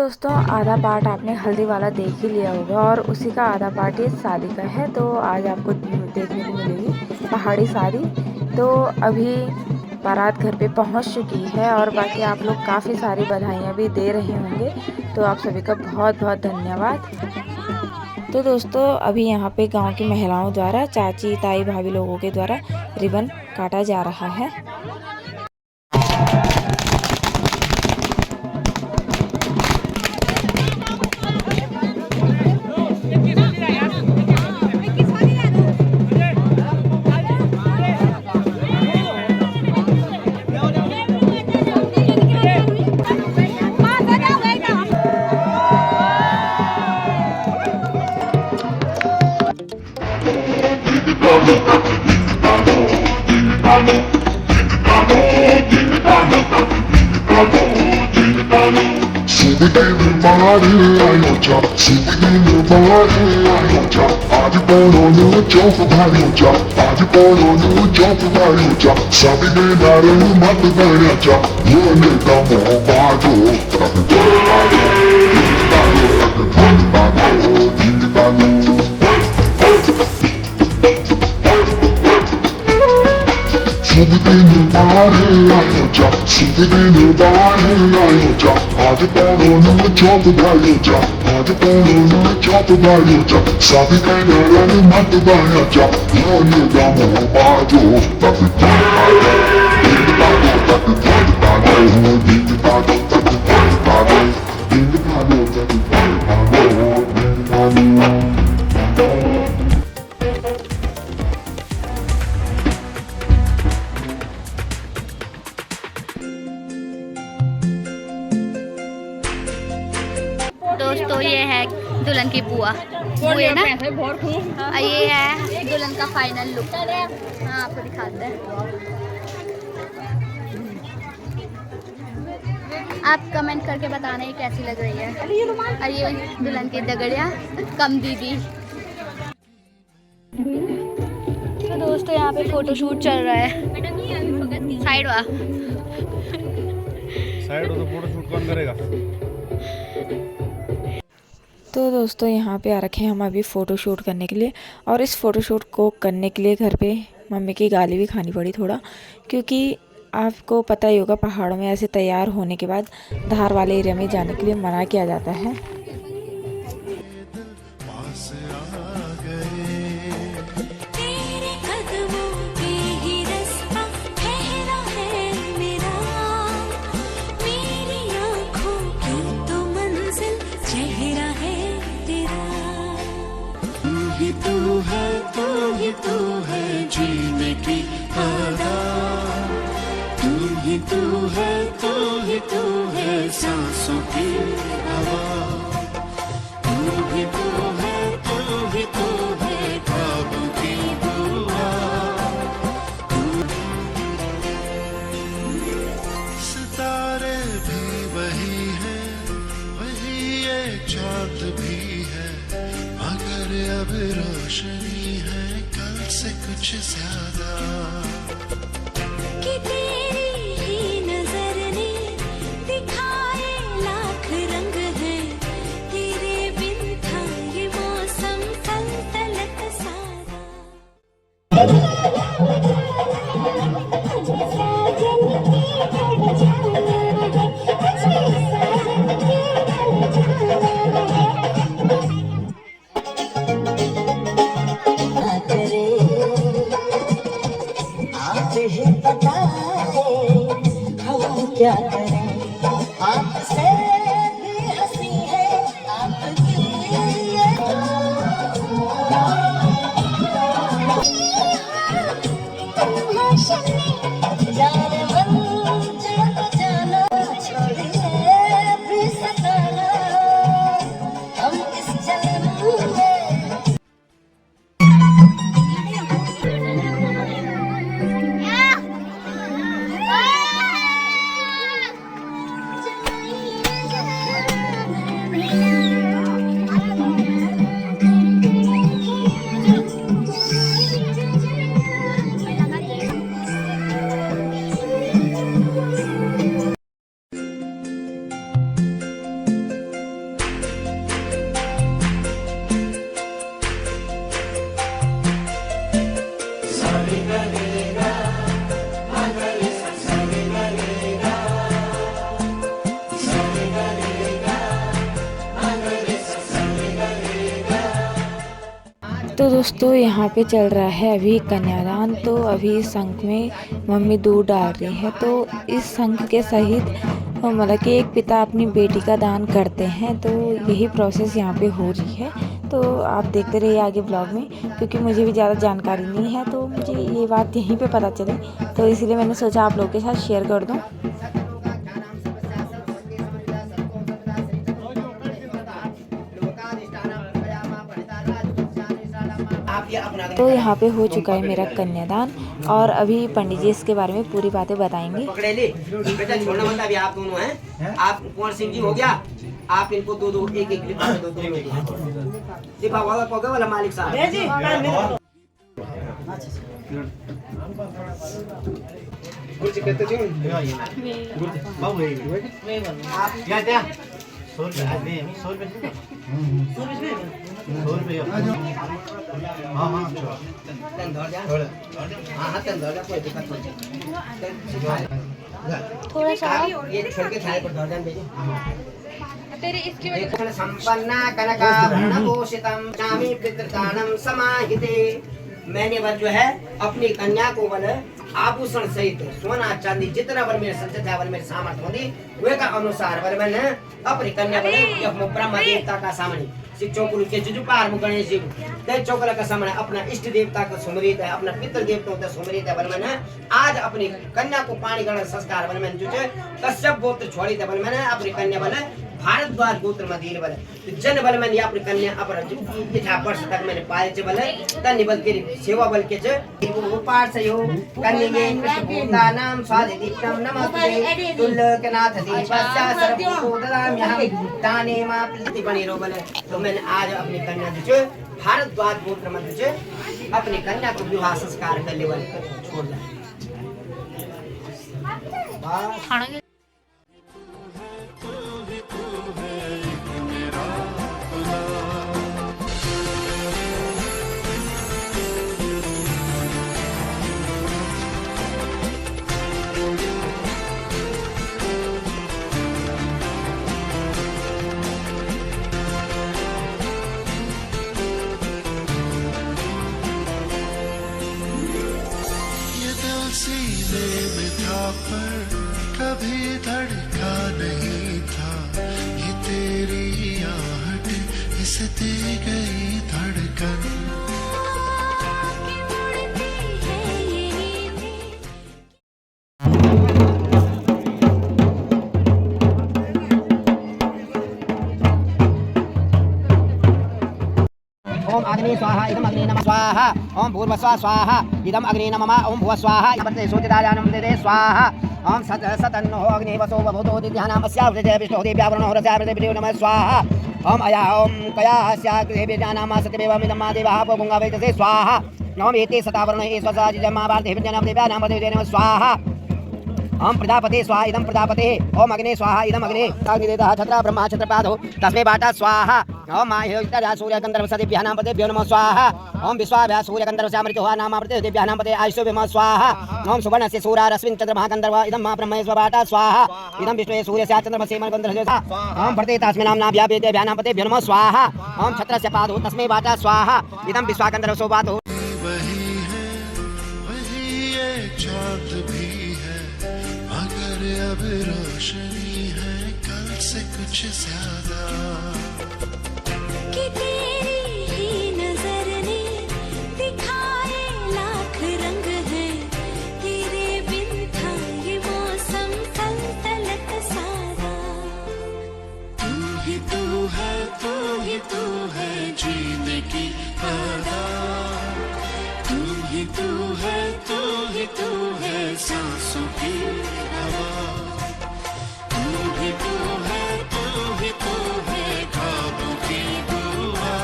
दोस्तों आधा पार्ट आपने हल्दी वाला देख ही लिया होगा और उसी का आधा पार्ट ये शादी का है। तो आज आपको देखने को मिलेगी पहाड़ी शादी। तो अभी बारात घर पे पहुंच चुकी है और बाकी आप लोग काफ़ी सारी बधाइयाँ भी दे रहे होंगे, तो आप सभी का बहुत बहुत धन्यवाद। तो दोस्तों अभी यहाँ पे गांव की महिलाओं द्वारा, चाची ताई भाभी लोगों के द्वारा रिबन काटा जा रहा है। दोस्तों ये है दुल्हन की बुआ है ना, ये है दुल्हन का फाइनल लुक। हाँ आपको दिखाते हैं। आप कमेंट करके बताना ये कैसी लग रही है। और ये दुल्हन की दगड़िया कम दीदी। तो दोस्तों यहाँ पे फोटोशूट चल रहा है। साइड वा साइड हो तो फोटोशूट कौन करेगा। तो दोस्तों यहाँ पे आ रखे हैं हम अभी फ़ोटो शूट करने के लिए, और इस फ़ोटो शूट को करने के लिए घर पे मम्मी की गाली भी खानी पड़ी थोड़ा, क्योंकि आपको पता ही होगा पहाड़ों में ऐसे तैयार होने के बाद धार वाले एरिया में जाने के लिए मना किया जाता है। तू है जीने की आदत, तू है सांसों की हवा, तू है ख्वाबों की दुआ। सितारे भी वही है, वही ये चाँद भी है, मगर अब रोशनी है कल से कुछ ज्यादा। कि तेरी ही नजर ने दिखाए लाख रंग है, तेरे बिन था ये मौसम तलतलत सादा। पता तो दोस्तों यहाँ पे चल रहा है अभी कन्यादान। तो अभी शंख में मम्मी दूध डाल रही है। तो इस शंख के सहित मतलब कि एक पिता अपनी बेटी का दान करते हैं। तो यही प्रोसेस यहाँ पे हो रही है। तो आप देखते रहिए आगे ब्लॉग में, क्योंकि मुझे भी ज़्यादा जानकारी नहीं है। तो मुझे ये बात यहीं पे पता चली, तो इसीलिए मैंने सोचा आप लोगों के साथ शेयर कर दूँ। तो यहाँ पे हो चुका है मेरा कन्यादान और अभी पंडित जी इसके बारे में पूरी बातें बताएंगे। पकड़े ले बेटा, छोड़ना मत। अभी आप दोनों हैं, आप कुंवर सिंह जी हो गया, आप इनको दो एक लिफाफे दो लिफाफा पकड़े वाला मालिक साहब। थोड़ा सा ये छोड़ के थाली पर धर भेजो। संपन्ना कनकाभरण भूषितम चामी पितृदानम समाहिते। मैंने बल जो है अपनी कन्या को बल आभूषण सहित सोना चांदी जितना बल मेरे संचित है, बल मेरे सामर्थ्य होगी वे का अनुसार बल मैंने अपनी कन्या बल ब्रह्म देवता का सामने शिक्षों को के जुजुपार गणेश जी ते चौकला का सामने अपना इष्ट देवता का सुमरित है, अपना पितृ देवताओं का सुमरित है। बल मैंने आज अपनी कन्या को पानी गण संस्कार बल मैंने जो कश्यप गोत्र छोड़ी थे। बल मैंने अपनी कन्या बल भारद्वाज गोत्र में दीन बल जन बल मैंने अपनी कन्या अपना यथा वर्ष तक मैंने पाले बल तनि बल के सेवा बल के उपार से हो कन्या में कृष्णभूता नाम स्वादि दीप्तम नमस्ते तुल्यनाथ दीपस्या सर्वभूतो ददाम्यहं दाने मा प्रीति बनेरो बल। तो मैंने आज अपनी कन्या जो भारद्वाज गोत्र में जो अपनी कन्या को विवाह संस्कार कर ले बल छोड़ दिया। सीने में था पर कभी धड़का नहीं था, ये तेरी आहट इस दे गई धड़कन। ओम अग्नि स्वाहा इदम अग्नि नमः स्वाहा ओम भूर्भुवः स्वाहा इदम अग्नि नमः ओम भुवः स्वाहा यमते सूचिदायानं दे स्वाहा ओम सतन्नो अग्नि वसो भूतो दिध्यानामस्यावृते विष्णो देव्यावरणो रस्यावृते नमः स्वाहा ओम अया ओम कयास्या देव्यानाम सत्यमेवमिदं देवः पुंगा वैतसे स्वाहा ओम एते सतावरण ईश्वरसाजिजमा देव्यानाम देव्यानाम नमः स्वाहा ओम प्रजापते स्वाहा इदम प्रजापते ओम अग्ने स्वाहा इदम अग्ने अग्निदेवः छत्र ब्रह्मा छत्रपादो तस्मै बाटा स्वाहा ओम माहेश्वरया सूर्य गंधर्व सदेभ्यः नाम पदेभ्यो नमः स्वाहा ओम विश्वाभ्यः सूर्य गंधर्व सामृतोः नाम पदेभ्यः नाम पदे आयुष्यो नमः स्वाहा ओम सुवर्णस्य सूरा रश्मिन् चंद्रमा गंधर्व इदम मा ब्रह्मेश्वर बाटा स्वाहा इदम विष्णुये सूर्यस्य चंद्रमस्य गंधर्वस्य ओम भरते तस्मै नाम नाभ्याभ्यः नाम पदेभ्यो नमः स्वाहा ओम छत्रस्य पादो तस्मै बाटा स्वाहा इदम विश्वागंधर्व सोपातो वही है वही ये चाँद भी है, मगर अब रोशनी है कल से कुछ ज्यादा। कि तेरी ही नजर ने दिखाए लाख रंग है, तेरे बिन था ये मौसम तलतलत सारा। तू ही तू है, तू ही तू है जीने की अदा। तू ही तू है, तू ही तू है सांसों की हवा। तू ही तू है, तू ही तू है ख्वाबों की दुआ।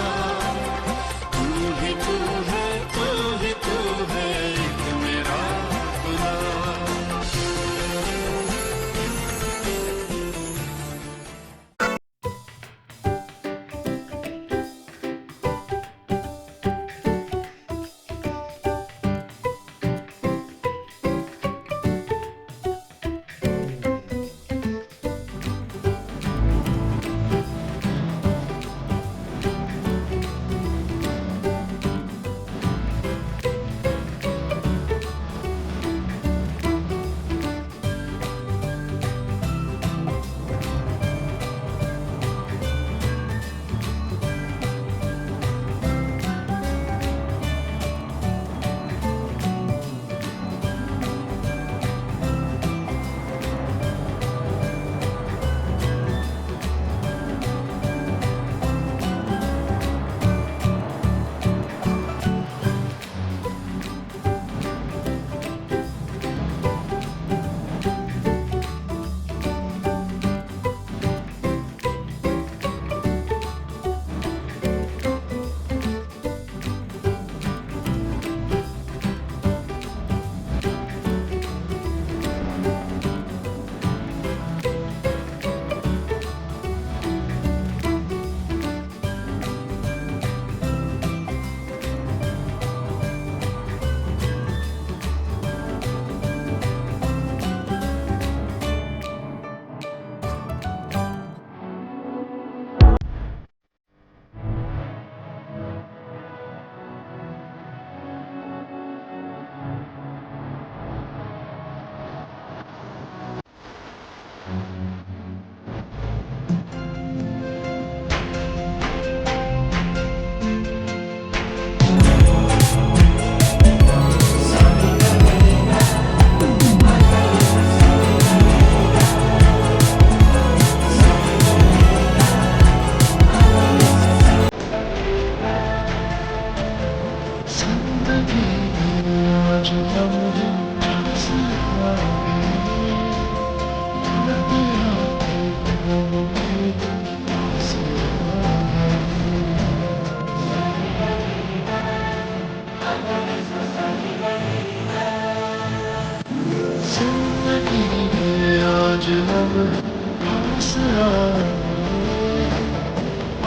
तू ही तू है, तू ही तू है एक मेरा खुदा।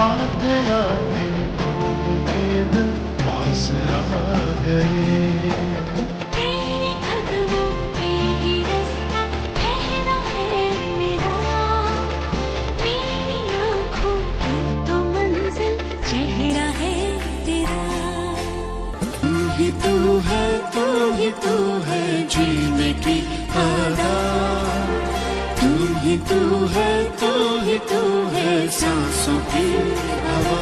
आते आते के दिल पास आ गए। तेरे कदमों पे ही रास्ता ठहरा है मेरा, मेरी आँखों की तो मंजिल चेहरा है तेरा। तू ही तू है, तू ही तू है जीने की आदत। तू ही तू है, तू ही तू है सांसों की हवा।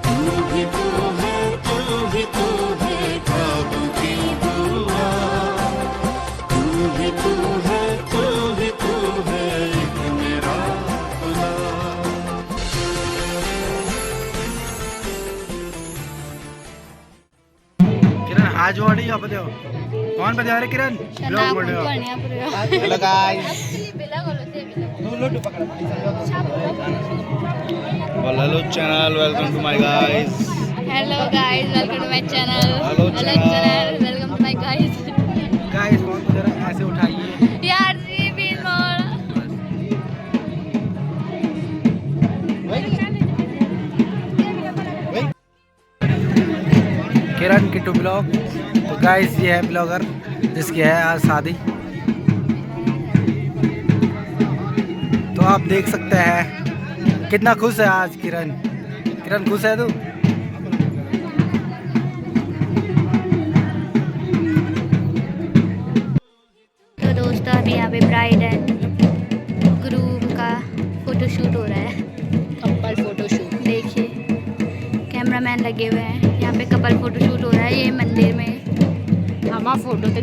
तू ही तू है, तू ही तू है ख्वाबों की दुआ। तू ही तू है, तू ही तू है एक मेरा खुदा। किरण आज वाड़ी यहाँ पे हो कौन बजा रहे किरण ब्लॉग बन रहा है। Hello guys hello channel welcome to my guys. Hello guys, welcome to my channel. Hello channel. Welcome to my guys. Guys कौन बजा रहा है ऐसे उठाइए। यार जी भी मोड़। किरण किट्टू ब्लॉग। तो गाइस ये है ब्लॉगर जिसकी है आज शादी। तो आप देख सकते हैं कितना खुश है आज किरण। किरण खुश है तू? तो दोस्तों अभी यहाँ पे ब्राइड एंड ग्रूम का फोटोशूट हो रहा है। कपल फोटोशूट देखिए, कैमरामैन लगे हुए हैं। यहाँ पे कपल फोटोशूट हो रहा है ये मंदिर में। हमारा फोटो तो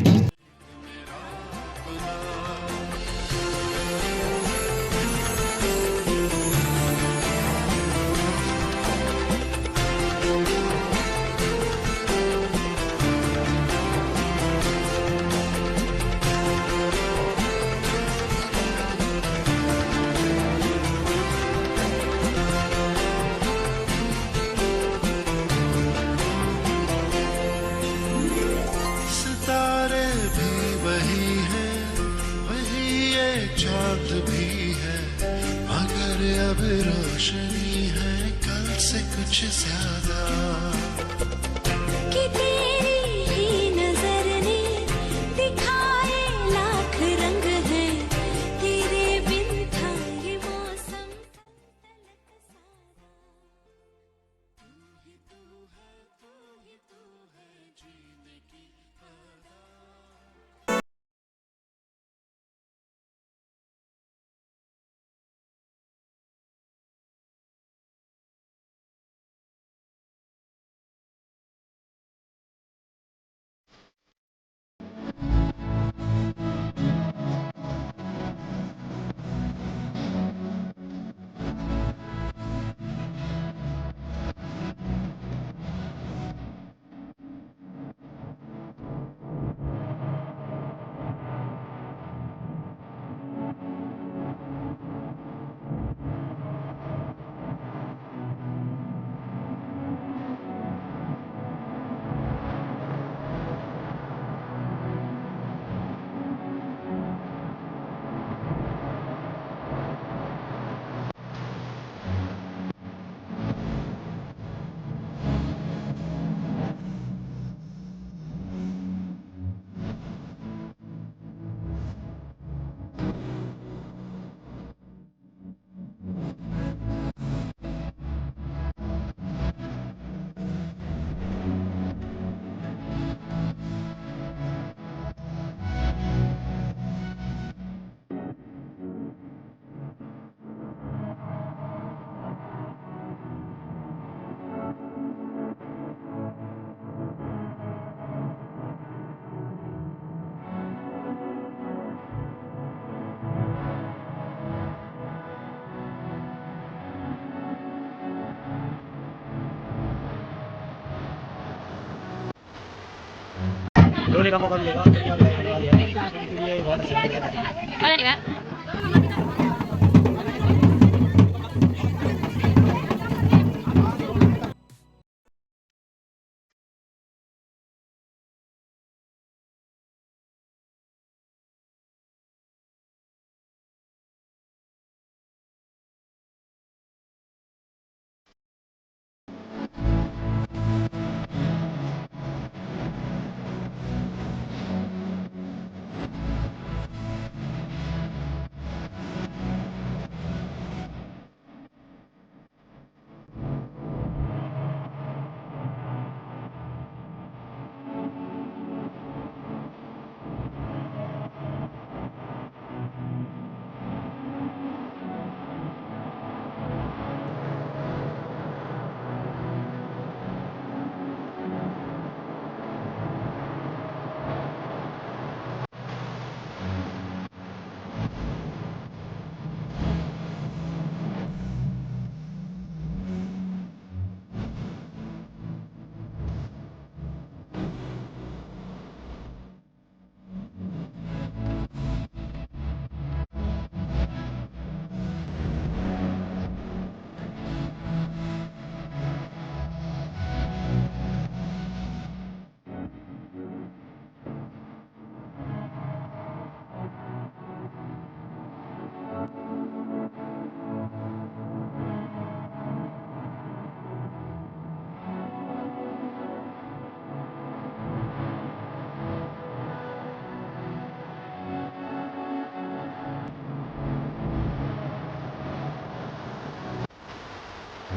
सितारे भी वही हैं, वही ये चाँद भी है, मगर अब रोशनी है कल से कुछ ज्यादा। कि तेरी ही नजर ने दिखाए लाख रंग है, तेरे बिन था ये मौसम तलक सारा। तू ही तू है, तू ही तू है जीने की आदत। रोने का मौका मिलेगा। ये बहुत अच्छा लगेगा। अरे तो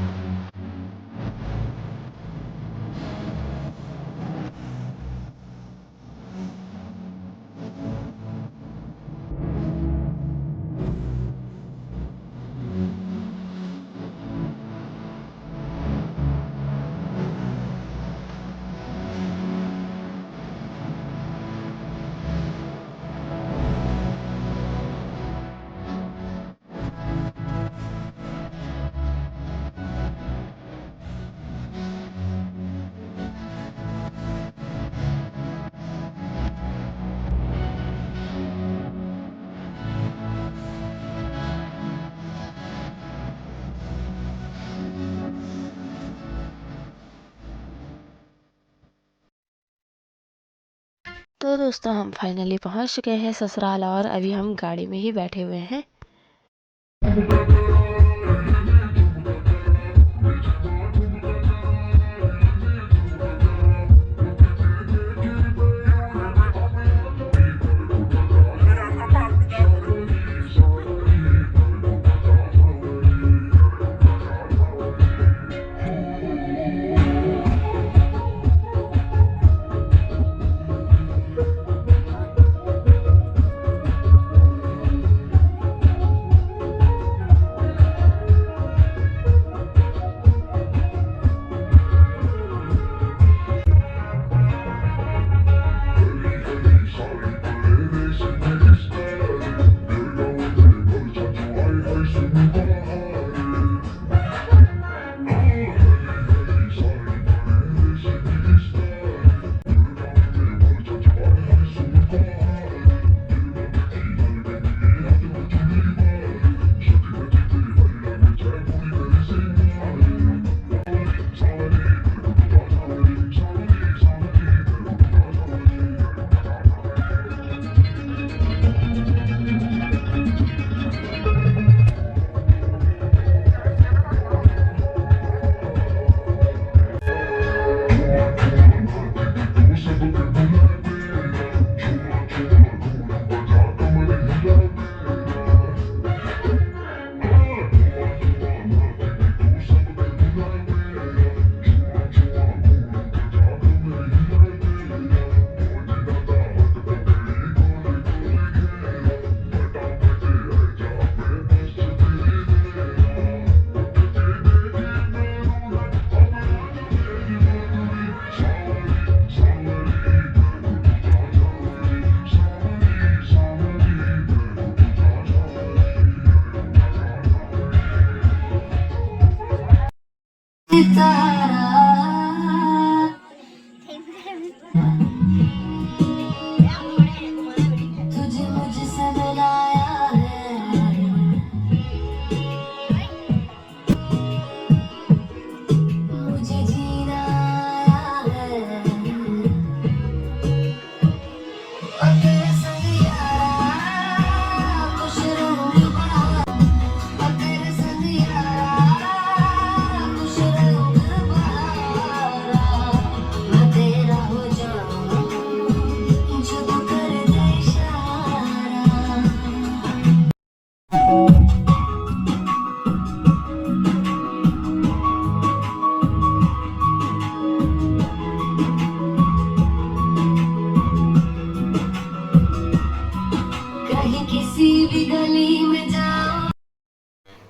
दोस्तों हम फाइनली पहुंच चुके हैं ससुराल और अभी हम गाड़ी में ही बैठे हुए हैं।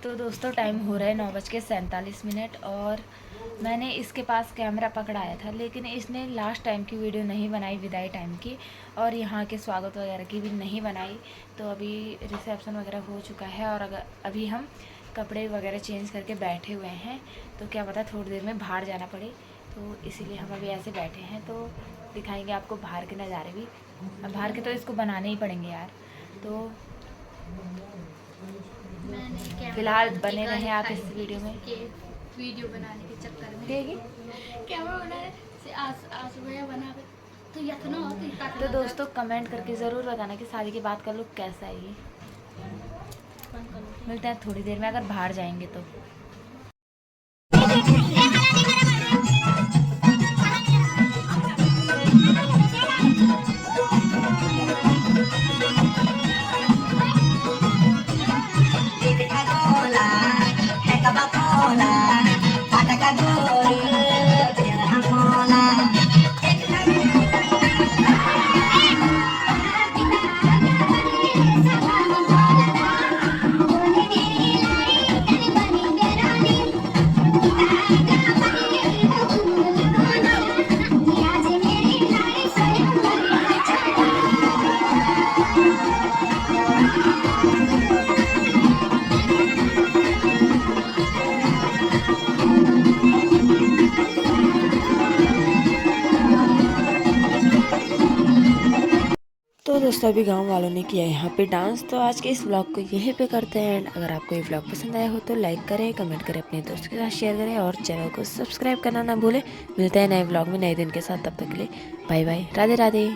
तो दोस्तों टाइम हो रहा है 9:47 और मैंने इसके पास कैमरा पकड़ाया था, लेकिन इसने लास्ट टाइम की वीडियो नहीं बनाई, विदाई टाइम की, और यहाँ के स्वागत वगैरह की भी नहीं बनाई। तो अभी रिसेप्शन वगैरह हो चुका है और अभी हम कपड़े वगैरह चेंज करके बैठे हुए हैं। तो क्या पता थोड़ी देर में बाहर जाना पड़े, तो इसीलिए हम अभी ऐसे बैठे हैं। तो दिखाएंगे आपको बाहर के नज़ारे भी। अब बाहर के तो इसको बनाने ही पड़ेंगे यार। तो फिलहाल बने रहे आप इस वीडियो में। वीडियो बनाने के चक्कर में देगी कैमरा बना तो दोस्तों कमेंट करके ज़रूर बताना कि शादी के बाद का लुक कैसा है। ये मिलते हैं थोड़ी देर में, अगर बाहर जाएंगे तो। Coca-Cola, दोस्तों अभी गांव वालों ने किया यहाँ पे डांस, तो आज के इस व्लॉग को यहीं पे करते हैं एंड अगर आपको ये व्लॉग पसंद आया हो तो लाइक करें, कमेंट करें, अपने दोस्त के साथ शेयर करें और चैनल को सब्सक्राइब करना ना भूलें। मिलते हैं नए व्लॉग में नए दिन के साथ, तब तक के लिए बाय बाय, राधे राधे।